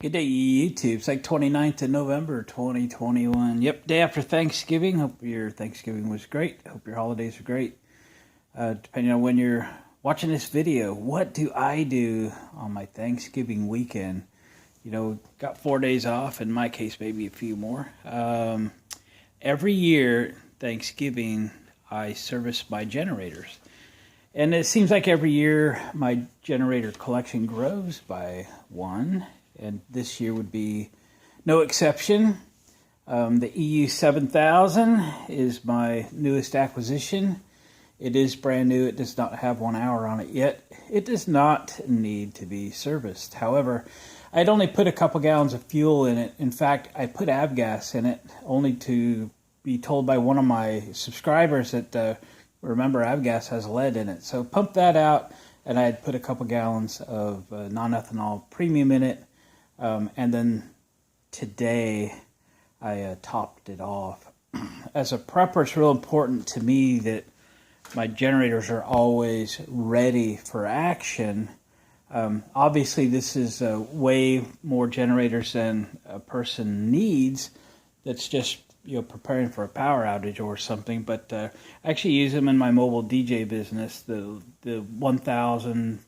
Good day, YouTube. It's like 29th of November, 2021. Yep, day after Thanksgiving. Hope your Thanksgiving was great. Hope your holidays are great. Depending on when you're watching this video, what do I do on my Thanksgiving weekend? You know, got 4 days off. In my case, maybe a few more. Every year, Thanksgiving, I service my generators. And it seems like every year my generator collection grows by one. And this year would be no exception. The EU 7000 is my newest acquisition. It is brand new. It does not have 1 hour on it yet. It does not need to be serviced. However, I'd only put a couple gallons of fuel in it. In fact, I put avgas in it only to be told by one of my subscribers that, remember, avgas has lead in it. So pumped that out, and I had put a couple gallons of non-ethanol premium in it. And then today I topped it off. As a prepper, it's real important to me that my generators are always ready for action. Obviously, this is way more generators than a person needs. That's just preparing for a power outage or something. But I actually use them in my mobile DJ business. The 1000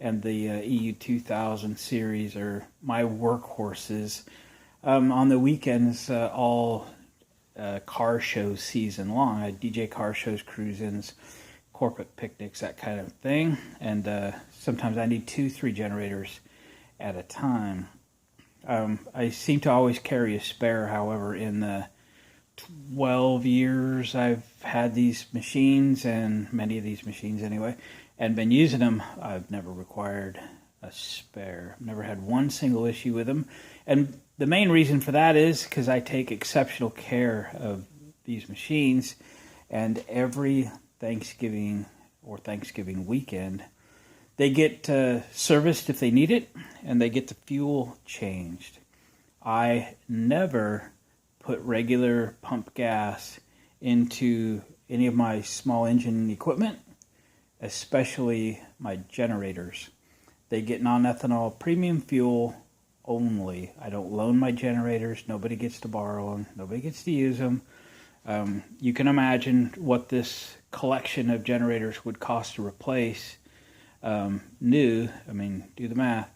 and the EU 2000 series are my workhorses. On the weekends, all car shows season long. I DJ car shows, cruise-ins, corporate picnics, that kind of thing. And sometimes I need 2-3 generators at a time. I seem to always carry a spare. However, in the 12 years I've had these machines, and many of these machines anyway, and been using them, I've never required a spare. I've never had one single issue with them. And the main reason for that is because I take exceptional care of these machines, and every Thanksgiving or Thanksgiving weekend, they get serviced if they need it, and they get the fuel changed. I never put regular pump gas into any of my small engine equipment, especially my generators. They get non-ethanol premium fuel only. I don't loan my generators. Nobody gets to borrow them. Nobody gets to use them. You can imagine what this collection of generators would cost to replace new. I mean, do the math.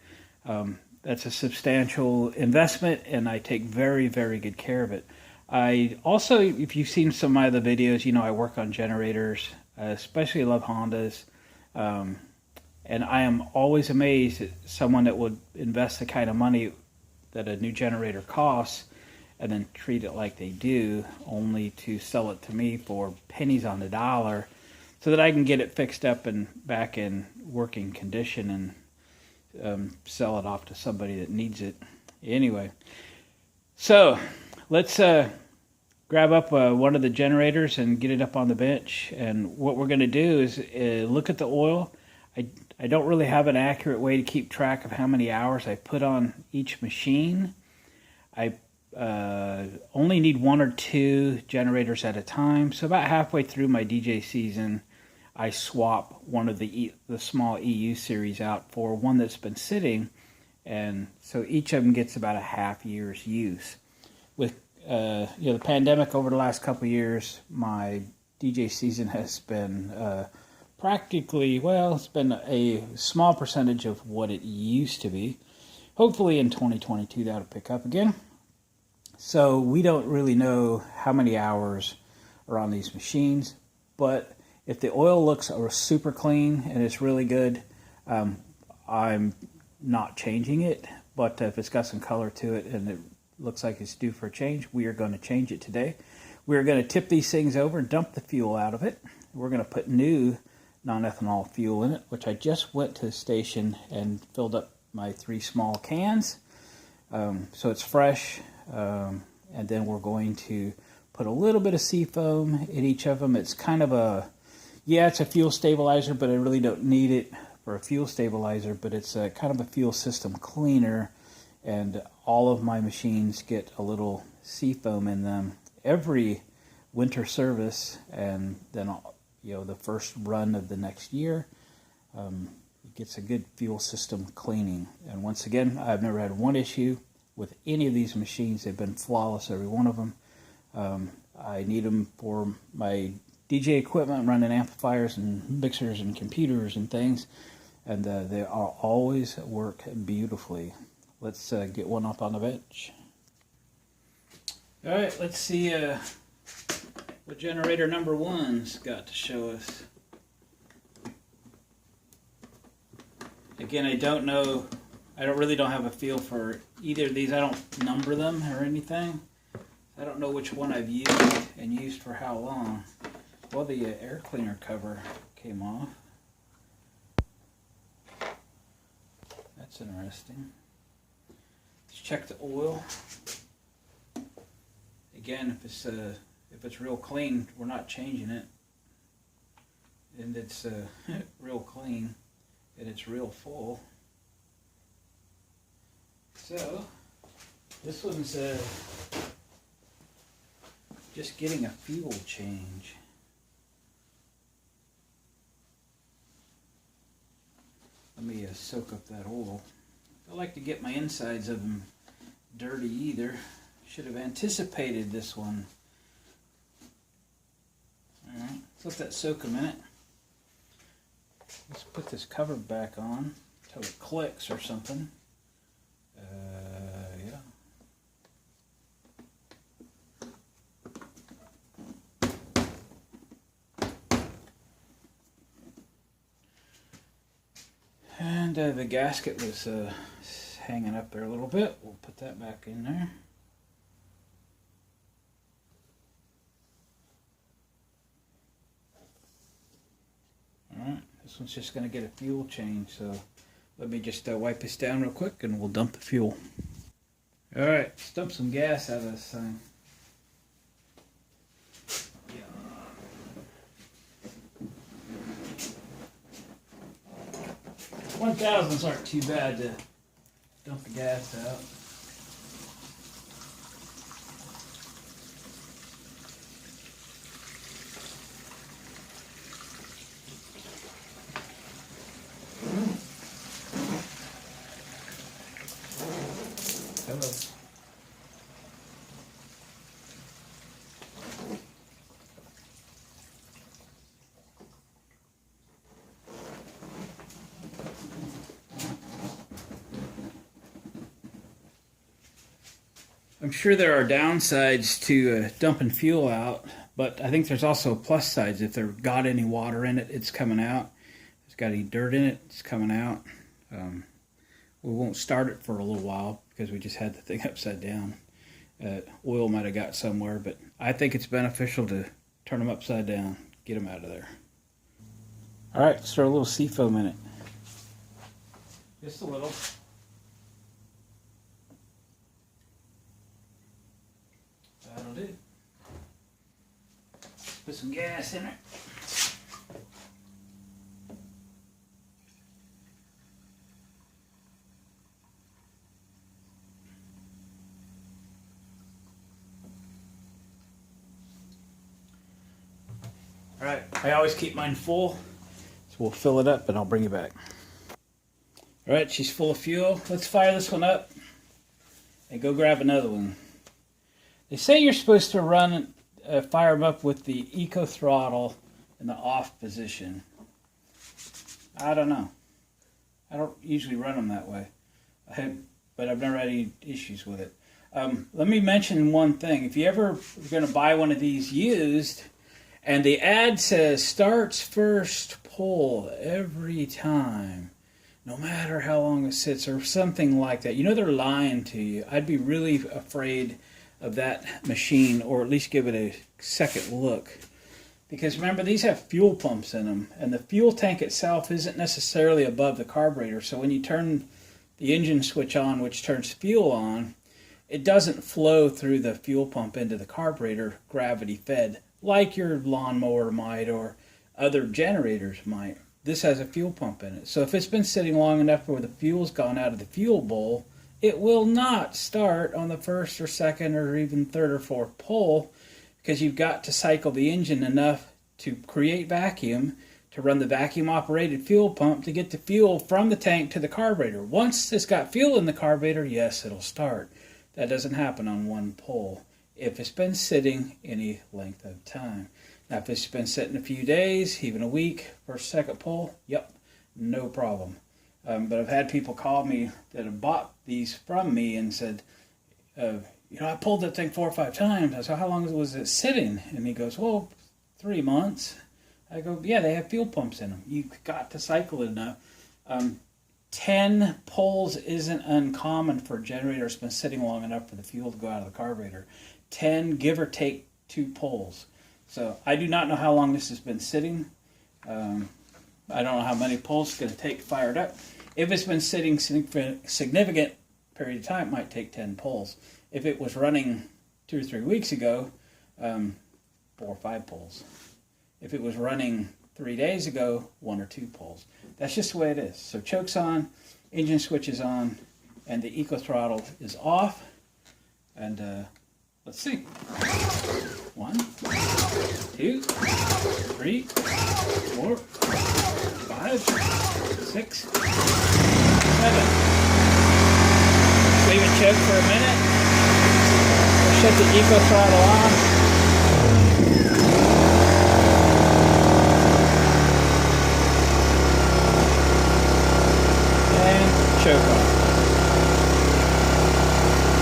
That's a substantial investment, and I take very, very good care of it. I also, if you've seen some of my other videos, I work on generators. I especially love Hondas. And I am always amazed at someone that would invest the kind of money that a new generator costs and then treat it like they do, only to sell it to me for pennies on the dollar so that I can get it fixed up and back in working condition and sell it off to somebody that needs it. Anyway, so let's grab up one of the generators and get it up on the bench. And what we're going to do is look at the oil. I don't really have an accurate way to keep track of how many hours I put on each machine. I only need 1 or 2 generators at a time. So about halfway through my DJ season, I swap one of the small EU series out for one that's been sitting. And so each of them gets about a half year's use. With the pandemic over the last couple of years, my DJ season has been practically, it's been a small percentage of what it used to be. Hopefully in 2022 that'll pick up again. So we don't really know how many hours are on these machines, but if the oil looks super clean and it's really good, I'm not changing it. But if it's got some color to it and it looks like it's due for a change, we are going to change it today. We're going to tip these things over and dump the fuel out of it. We're going to put new non-ethanol fuel in it, which I just went to the station and filled up my 3 small cans. So it's fresh. And then we're going to put a little bit of seafoam in each of them. It's kind of it's a fuel stabilizer, but I really don't need it for a fuel stabilizer, but it's a kind of a fuel system cleaner, and all of my machines get a little seafoam in them every winter service, and then the first run of the next year. gets a good fuel system cleaning. And once again, I've never had one issue with any of these machines. They've been flawless, every one of them. I need them for my DJ equipment, running amplifiers and mixers and computers and things, and they are always work beautifully. Let's get one up on the bench. All right, let's see what generator number one's got to show us. Again, I don't know. I really don't have a feel for either of these. I don't number them or anything. I don't know which one I've used and used for how long. Well, the air cleaner cover came off. That's interesting. Let's check the oil. Again, if it's real clean, we're not changing it, and it's real clean, and it's real full. So this one's just getting a fuel change. Let me soak up that oil. I like to get my insides of them dirty either. Should have anticipated this one. Alright, let's let that soak a minute. Let's put this cover back on until it clicks or something. Yeah. And the gasket was hanging up there a little bit. We'll put that back in there. Alright, this one's just going to get a fuel change, so let me just wipe this down real quick and we'll dump the fuel. Alright, let's dump some gas out of this thing. 1000s aren't too bad to dump the gas out. Hello. I'm sure there are downsides to dumping fuel out, but I think there's also plus sides. If there's got any water in it, it's coming out. If it's got any dirt in it, it's coming out. We won't start it for a little while because we just had the thing upside down. Oil might have got somewhere, but I think it's beneficial to turn them upside down, get them out of there. All right, let's throw a little seafoam in it. Just a little. That'll do. Put some gas in it. All right, I always keep mine full, so we'll fill it up and I'll bring you back. All right, she's full of fuel. Let's fire this one up and go grab another one. They say you're supposed to fire them up with the eco throttle in the off position. I don't know. I don't usually run them that way, but I've never had any issues with it. Let me mention one thing. If you ever are going to buy one of these used, and the ad says starts first pull every time, no matter how long it sits or something like that, you know they're lying to you. I'd be really afraid of that machine, or at least give it a second look. Because remember, these have fuel pumps in them, and the fuel tank itself isn't necessarily above the carburetor, so when you turn the engine switch on, which turns fuel on, it doesn't flow through the fuel pump into the carburetor gravity fed, like your lawnmower might or other generators might. This has a fuel pump in it. So if it's been sitting long enough where the fuel's gone out of the fuel bowl, it will not start on the first or second or even third or fourth pull, because you've got to cycle the engine enough to create vacuum to run the vacuum operated fuel pump to get the fuel from the tank to the carburetor. Once it's got fuel in the carburetor, yes, it'll start. That doesn't happen on one pull if it's been sitting any length of time. Now, if it's been sitting a few days, even a week, first, second pull, yep, no problem. But I've had people call me that have bought these from me and said, I pulled that thing 4 or 5 times. I said, how long was it sitting? And he goes, well, 3 months. I go, yeah, they have fuel pumps in them. You've got to cycle it enough. 10 pulls isn't uncommon for a generator that's been sitting long enough for the fuel to go out of the carburetor. 10, give or take 2 pulls. So I do not know how long this has been sitting. I don't know how many pulls it's going to take to fire it up. If it's been sitting significant period of time, it might take 10 pulls. If it was running 2 or 3 weeks ago, 4 or 5 pulls. If it was running 3 days ago, 1 or 2 pulls. That's just the way it is. So choke's on, engine switch is on, and the eco throttle is off. And let's see. 1, 2, 3, 4, 5, 6, 7. Leave it choke for a minute. Shut the eco throttle on. Choke on.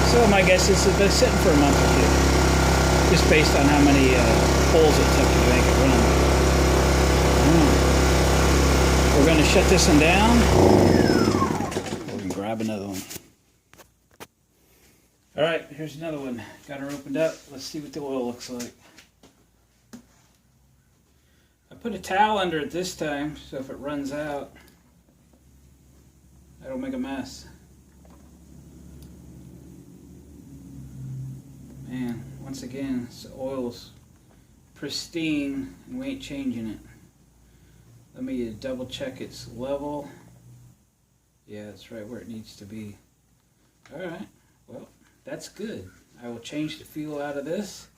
So my guess is it's been sitting for a month or 2, just based on how many pulls it took to make it run. We're going to shut this one down. We're going to grab another one. All right, here's another one. Got her opened up. Let's see what the oil looks like. I put a towel under it this time, so if it runs out, I don't make a mess. Man, once again, this oil's pristine and we ain't changing it. Let me double check its level. Yeah, it's right where it needs to be. Alright, well, that's good. I will change the fuel out of this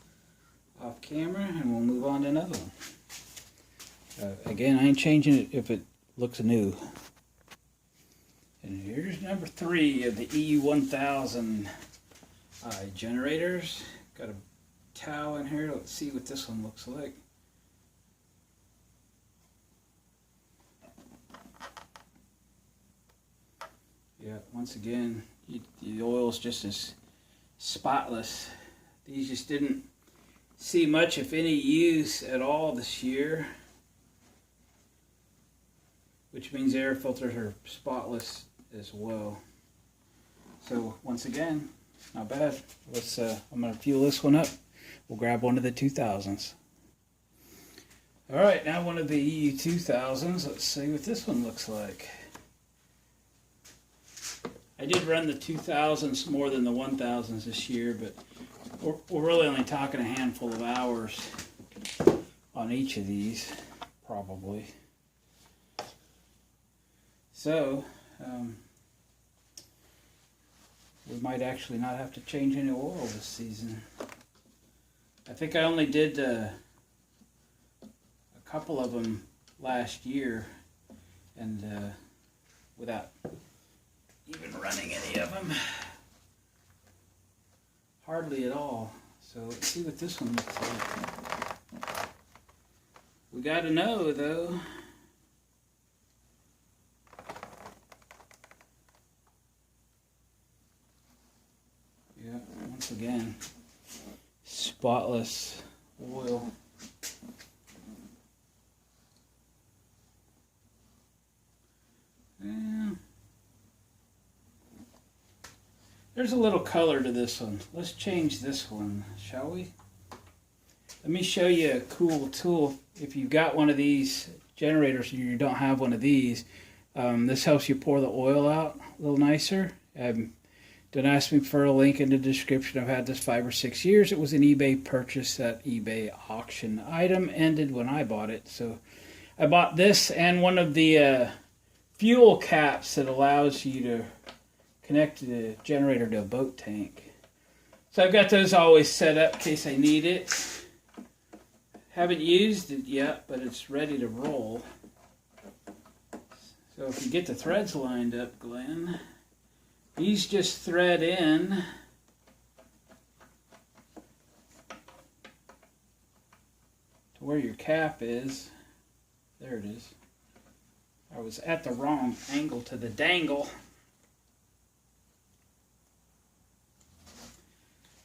off camera and we'll move on to another one. Again, I ain't changing it if it looks new. And here's number 3 of the EU1000 generators. Got a towel in here. Let's see what this one looks like. Yeah, once again, the oil's just as spotless. These just didn't see much, if any, use at all this year, which means air filters are spotless as well. So once again, not bad. Let's I'm going to fuel this one up. We'll grab one of the 2000s. All right, now one of the EU 2000s. Let's see what this one looks like. I did run the 2000s more than the 1000s this year, but we're really only talking a handful of hours on each of these, probably. So, we might actually not have to change any oil this season. I think I only did a couple of them last year, and without even running any of them. Hardly at all. So let's see what this one looks like. We got to know, though. Yeah, once again, spotless oil. Yeah. There's a little color to this one. Let's change this one, shall we? Let me show you a cool tool. If you've got one of these generators and you don't have one of these, this helps you pour the oil out a little nicer. Don't ask me for a link in the description. I've had this 5 or 6 years. It was an eBay purchase. That eBay auction item ended when I bought it. So I bought this and one of the fuel caps that allows you to connect the generator to a boat tank. So I've got those always set up in case I need it. Haven't used it yet, but it's ready to roll. So if you get the threads lined up, Glenn, these just thread in to where your cap is. There it is. I was at the wrong angle to the dangle.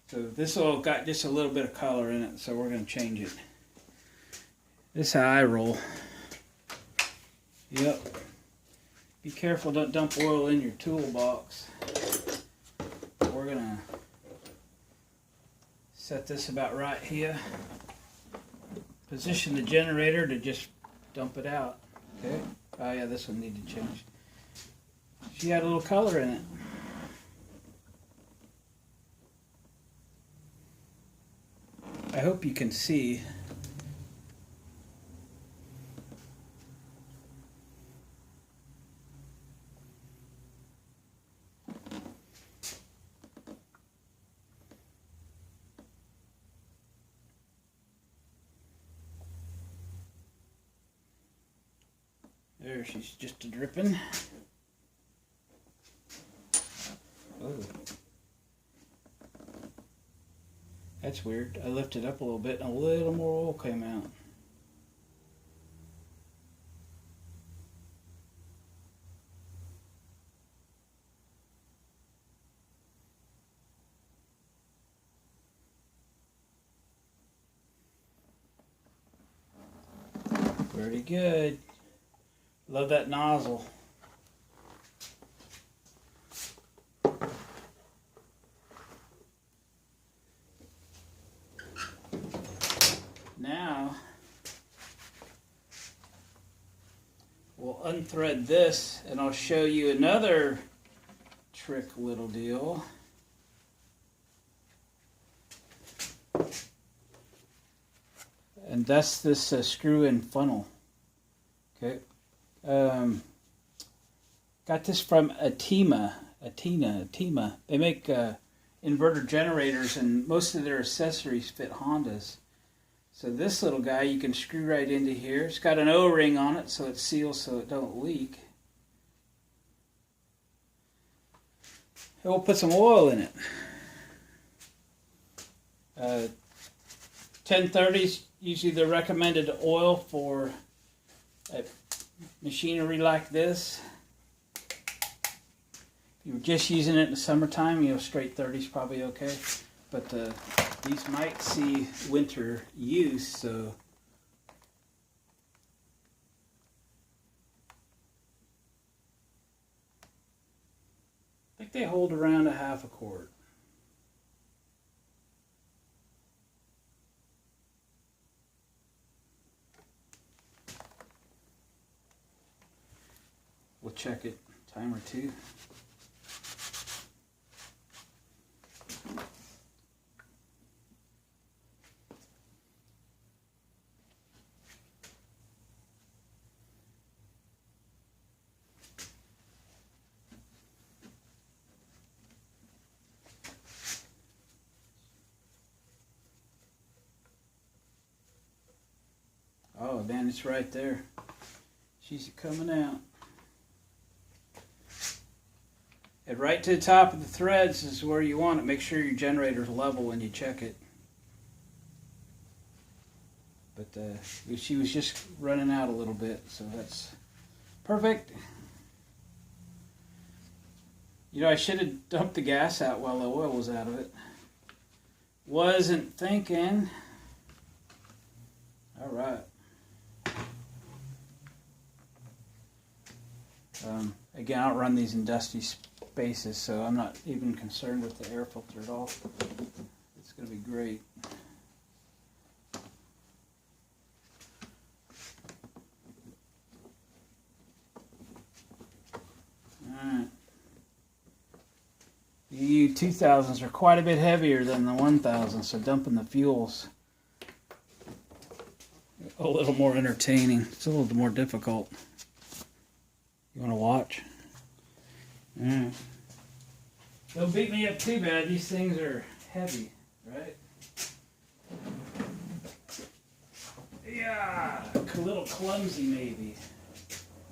So this all got just a little bit of color in it, so we're going to change it. This is how I roll. Yep. Be careful, don't dump oil in your toolbox. We're going to set this about right here. Position the generator to just dump it out. Okay. Oh yeah, this one needed to change. She had a little color in it. I hope you can see. There, she's just a dripping. Oh. That's weird. I lifted up a little bit and a little more oil came out. Pretty good. Love that nozzle. Now, we'll unthread this and I'll show you another trick little deal. And that's this screw-in funnel. Okay. Got this from Atima. They make inverter generators, and most of their accessories fit Hondas. So this little guy you can screw right into here. It's got an O-ring on it so it seals so it don't leak. And we'll put some oil in it. 1030's usually the recommended oil for machinery like this. If you're just using it in the summertime, you know, straight 30's probably okay. But these might see winter use, so I think they hold around a half a quart. We'll check it time or two. Oh man, it's right there. She's coming out. And right to the top of the threads is where you want it. Make sure your generator's level when you check it. But she was just running out a little bit, so that's perfect. You know, I should have dumped the gas out while the oil was out of it. Wasn't thinking. All right. Again, I don't run these in dusty spaces, so I'm not even concerned with the air filter at all. It's going to be great. Alright. The U2000s are quite a bit heavier than the 1000s, so dumping the fuel's a little more entertaining. It's a little more difficult. You want to watch? Yeah. Don't beat me up too bad. These things are heavy, right? Yeah, a little clumsy maybe.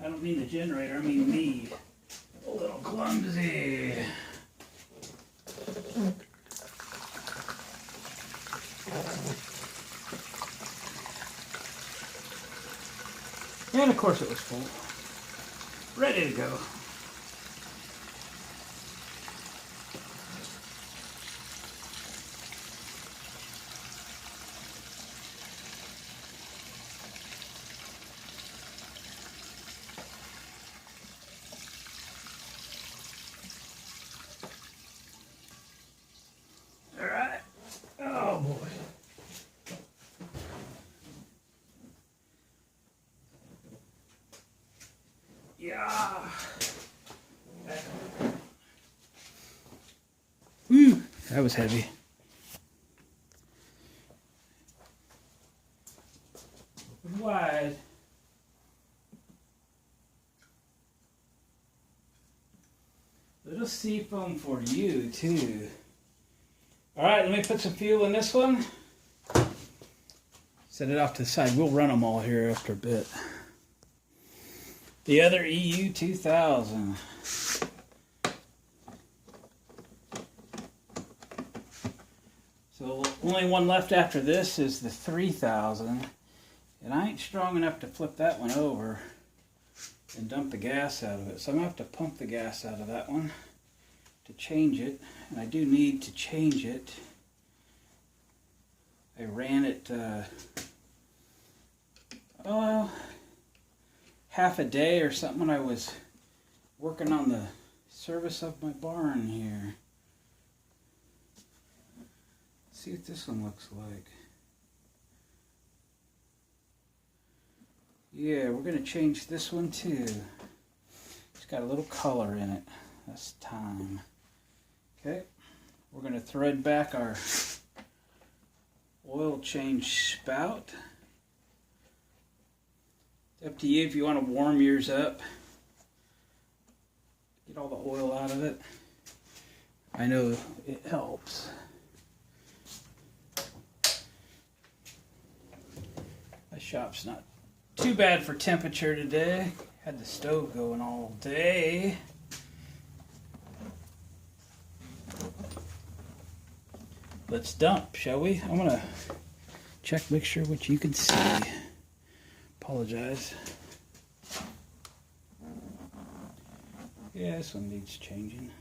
I don't mean the generator, I mean me. A little clumsy. And of course it was full. Ready to go. All right. Oh boy. Yeah. Whew, that was heavy. Open wide. Little sea foam for you too. All right, let me put some fuel in this one. Set it off to the side. We'll run them all here after a bit. The other EU 2000. So only one left after this is the 3000. And I ain't strong enough to flip that one over and dump the gas out of it. So I'm going to have to pump the gas out of that one to change it. And I do need to change it. I ran it half a day or something when I was working on the service of my barn here. Let's see what this one looks like. Yeah, we're going to change this one too. It's got a little color in it. That's time. Okay, we're going to thread back our oil change spout. It's up to you if you want to warm yours up. Get all the oil out of it. I know it helps. My shop's not too bad for temperature today. Had the stove going all day. Let's dump, shall we? I'm gonna check, make sure what you can see. Apologize. Yeah, this one needs changing.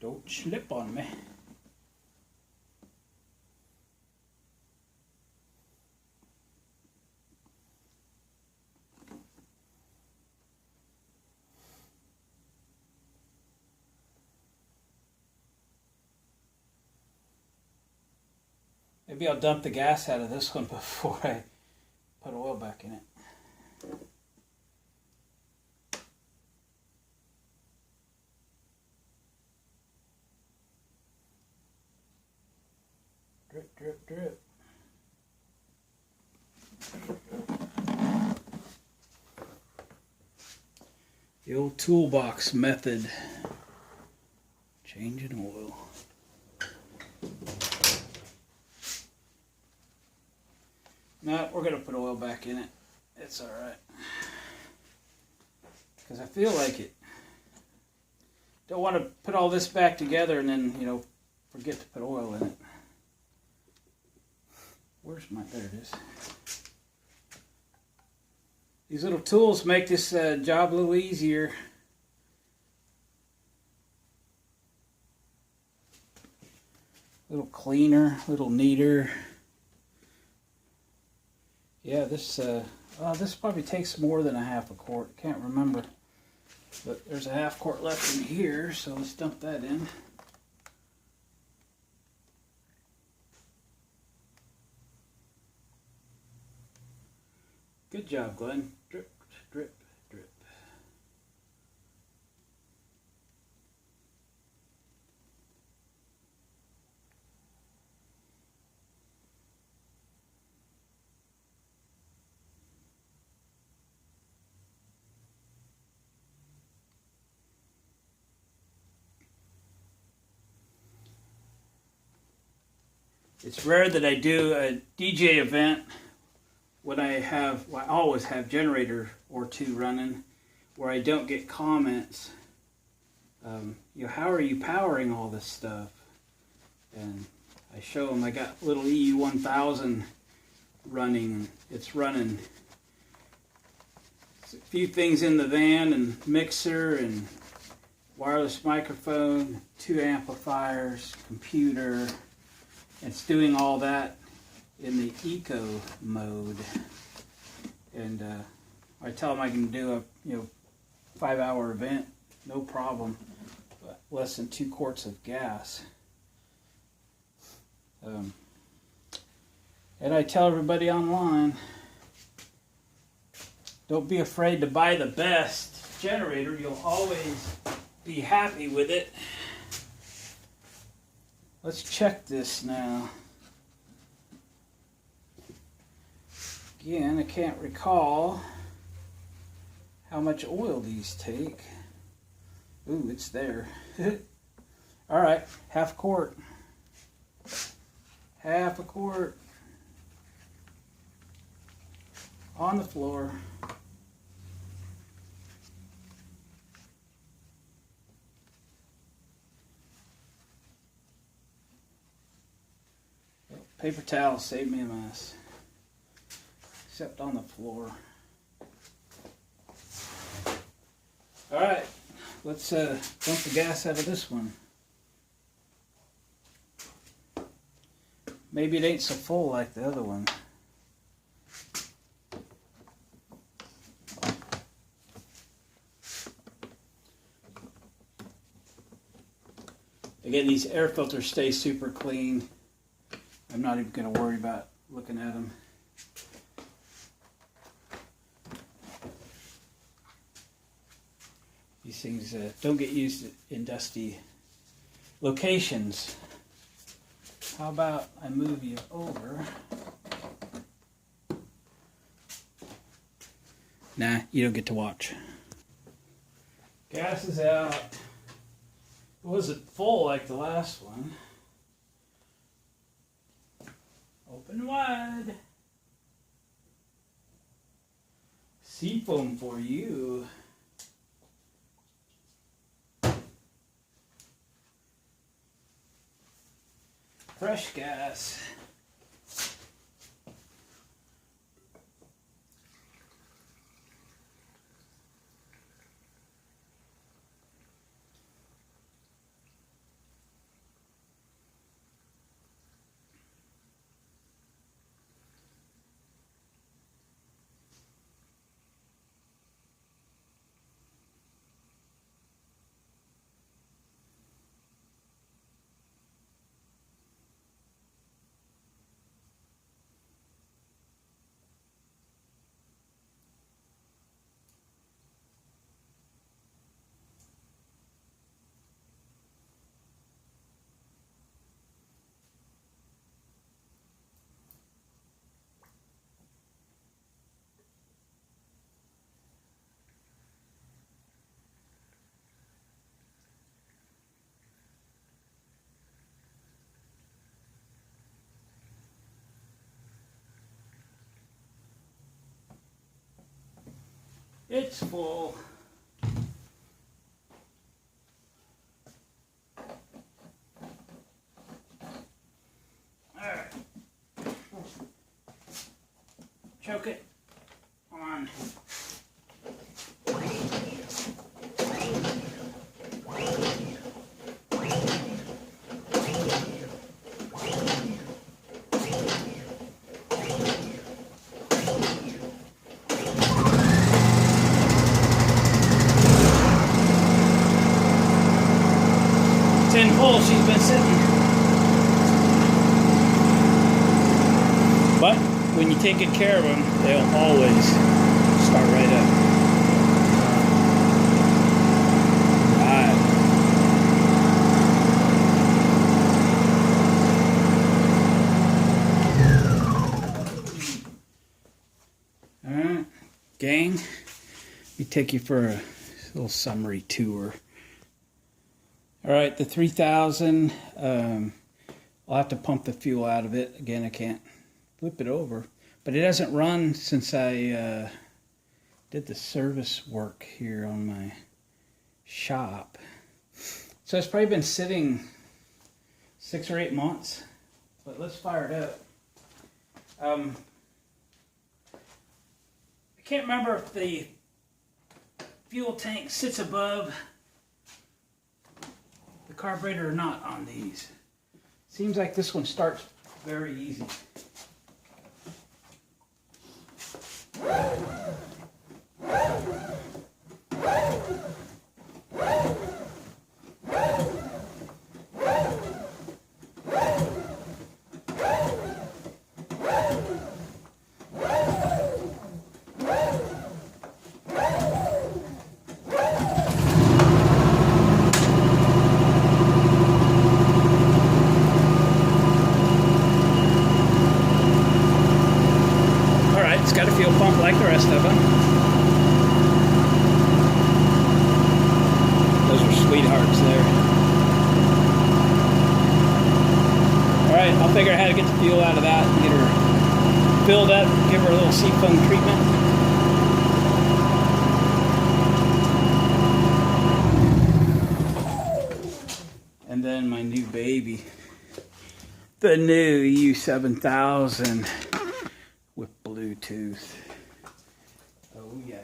Don't slip on me. Maybe I'll dump the gas out of this one before I put oil back in it. Drip, drip, drip. The old toolbox method. Changing oil. No, we're going to put oil back in it. It's alright. Because I feel like it. Don't want to put all this back together and then, forget to put oil in it. Where's my, there it is. These little tools make this job a little easier. A little cleaner, a little neater. Yeah, this probably takes more than a half a quart. Can't remember. But there's a half quart left in here, so let's dump that in. Good job, Glenn. Drip, drip, drip. It's rare that I do a DJ event when I always have generator or two running where I don't get comments. How are you powering all this stuff? And I show them I got little EU1000 running. It's running a few things in the van and mixer and wireless microphone, 2 amplifiers, computer. It's doing all that in the eco mode. And I tell them I can do a 5-hour event, no problem, but less than 2 quarts of gas. And I tell everybody online, don't be afraid to buy the best generator. You'll always be happy with it. Let's check this now. Again, I can't recall how much oil these take. Ooh, it's there. All right, half a quart. Half a quart. On the floor. Paper towel saved me a mess. Except on the floor. Alright, let's dump the gas out of this one. Maybe it ain't so full like the other one. Again, these air filters stay super clean. I'm not even going to worry about looking at them. These things don't get used in dusty locations. How about I move you over? Nah, you don't get to watch. Gas is out. It wasn't full like the last one. Open wide. Seafoam for you. Fresh gas. It's full. Alright. Choke it on. In full, she's been sitting. But when you take good care of them, they'll always start right up. Alright, gang, let me take you for a little summary tour. All right, the 3000 I'll have to pump the fuel out of it. Again, I can't flip it over. But it hasn't run since I did the service work here on my shop. So it's probably been sitting 6 or 8 months. But let's fire it up. I can't remember if the fuel tank sits above the carburetor or not on these. Seems like this one starts very easy. It's got a fuel pump like the rest of them. Those are sweethearts there. Alright, I'll figure out how to get the fuel out of that and get her filled up, give her a little seafoam treatment. And then my new baby, the new U7000. With Bluetooth. Oh yeah.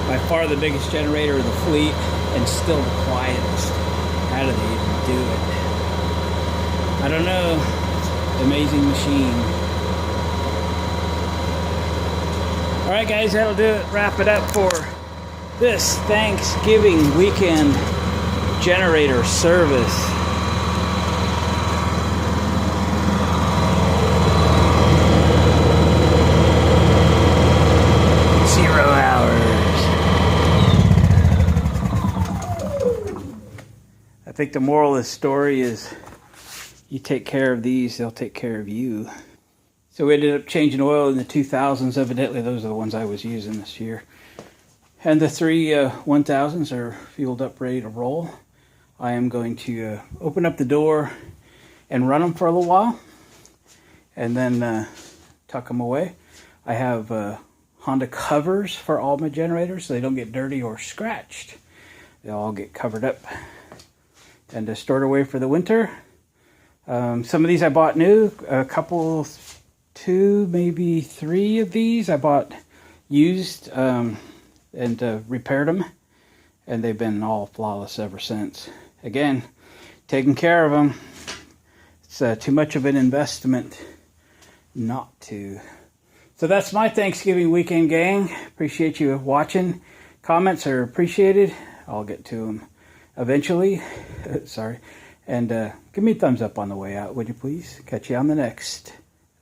By far the biggest generator of the fleet and still the quietest. How do they even do it? I don't know. It's an amazing machine. Alright guys, that'll do it. Wrap it up for this Thanksgiving weekend generator service. Zero hours. I think the moral of the story is you take care of these, they'll take care of you. So we ended up changing oil in the 2000s. Evidently, those are the ones I was using this year. And the three 1000s are fueled up, ready to roll. I am going to open up the door and run them for a little while. And then tuck them away. I have Honda covers for all my generators so they don't get dirty or scratched. They'll all get covered up. And stored away for the winter. Some of these I bought new. A couple... 2, maybe 3 of these I bought used and repaired them, and they've been all flawless ever since. Again, taking care of them. It's too much of an investment not to. So that's my Thanksgiving weekend, gang. Appreciate you watching. Comments are appreciated. I'll get to them eventually. Sorry. And give me a thumbs up on the way out, would you please? Catch you on the next.